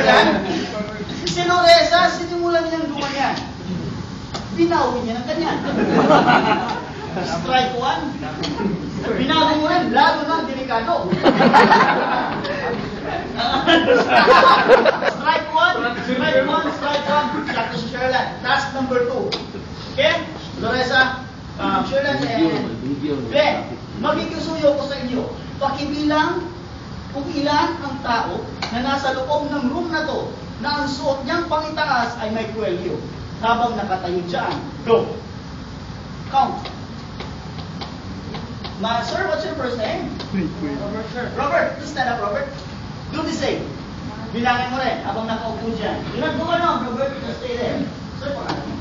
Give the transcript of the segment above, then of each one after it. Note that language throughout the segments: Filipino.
Sherlan, si Noresa, sinimulan niya ng gumanyan. Binawi niya ng ganyan. Strike 1. Binawi mo rin, lalo ng delikado. Strike 1, strike 1, strike 1. Shot to Sherlan. Task number 2. Okay? Loresa, Sherlan, Glenn, magkikisuyo ko sa inyo. Pakibilang kung ilan ang tao na nasa loob ng room na to na ang suot niyang pangitaas ay may kwelyo habang nakatayo dyan. Go! Count. Sir, what's your first name? Robert, sir. Robert, please stand up, Robert. Do the same. Bilangin mo rin habang nakaupo dyan. Do not go on, Robert. Just stay there. Sir, pangalan mo?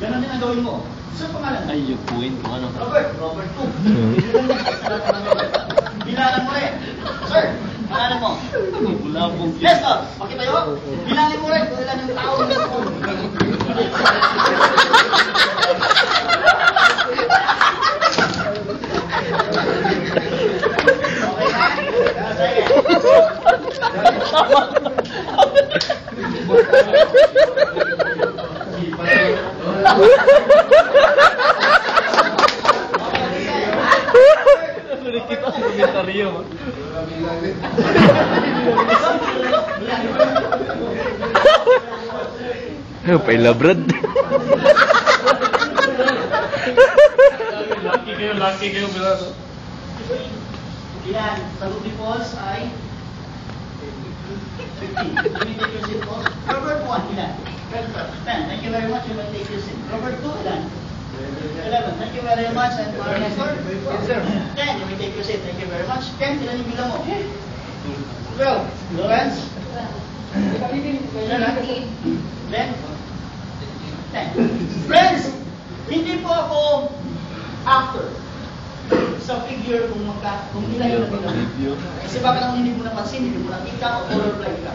Ganon din ang gawin mo. Sir, pangalan mo? Ay, yung point kung ano. Robert 2. Bilangan mo rin. Sir, pangalan mo? Bulabog. Yes, sir. Pakitayo. Bilangin mo rin kung ilan yung tao na sa Kita ang komentaryo. Pailabrad. Laki kayo bilang. Ilan? Sa Ruby Falls ay 50. You may take your seat, boss. Robert 1, ilan? 10. Thank you very much. You may take your seat. Robert 2, ilan? 11. Thank you very much. And Nestor? 10. You may take your seat. Thank you very much. 10. Ilan yung bilang mo? 12. Lawrence? 10. 10. Friends, hindi po ako actor sa figure kung ilan yung nabilang. Kasi baka naman hindi mo napansin, hindi mo nakita o colorblind ka.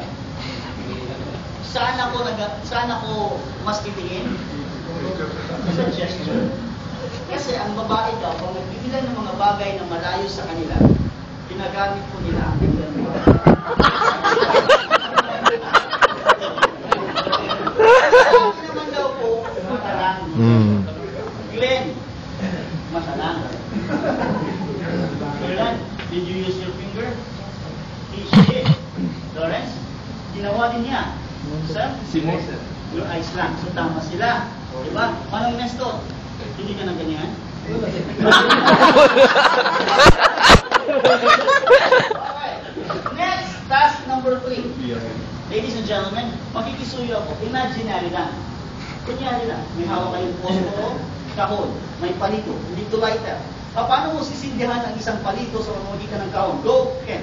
Saan ako mas titingin? Sa gesture. Kasi ang babae daw, kung nagbibilang ng mga bagay na malayo sa kanila, ginagamit po nila ang bilang mo. Hindi naman daw po, matalang. Glenn, matalang. Sherlan, did you use your finger? He did. Lawrence, ginawa din niya. Sir? Your eyes lang. So tama sila. Diba? Manong Nestor, hindi ka na ganyan? Okay. Next, task number 3. Ladies and gentlemen, makikisuyo ako. Imaginary lang. Kunyari lang, may hawak kayong posto, kahon, may palito, hindi to lighter. Paano mo sisindihan ang isang palito sa pamamagitan ng kahon? Go, Ken.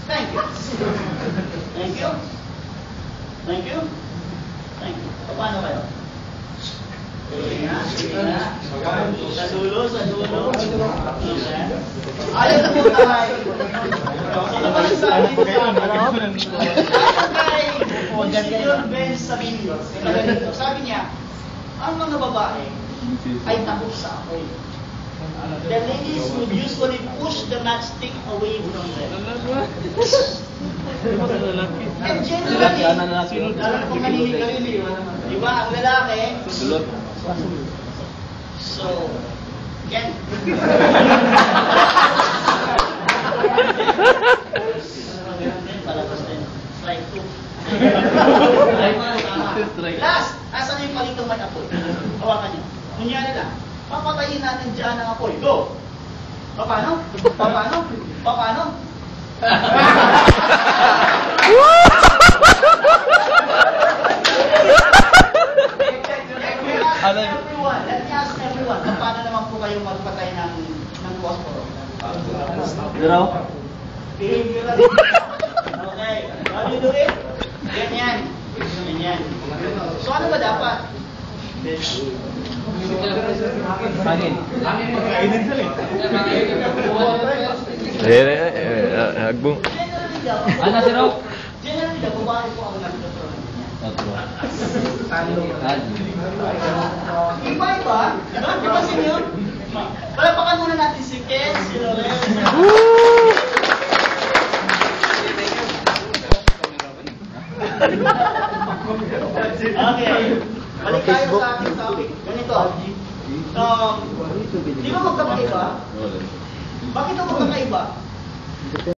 Thank you. Thank you. Thank you. Thank you. Paano kayo? Sige na. Sa dulo. Ayaw na po tayo. Ano ba lang sabi dito sa akin? Ayaw kay Senior Ben Sabino. Sabi niya, ang mga babae ay takot sa apoy. The ladies would usually push the matchstick away from them. And generally, alam kong naninigarilyo, di ba, ang lalaki, so, Ken. Palabas din. Strike 2. Last, asan yung palitong may apoy? Hawakan niyo. Kunyari lang, papatayin natin dyan ang apoy. Go! Paano? Let me ask everyone, paano naman po kayo magpatay ng posporo? Zero. Behavioral. Okay. How do you do it? Ganyan. So ano ba dapat? Hangin. Agbong. Generally daw, babae po ang nagkatroon. Iba? Di ba sinyo? Palapakan muna natin si Ken, si Lorenz. Okay. Balik tayo sa ating topic. Ganito. Di ba magkakaiba? Bakit ako magkakaiba?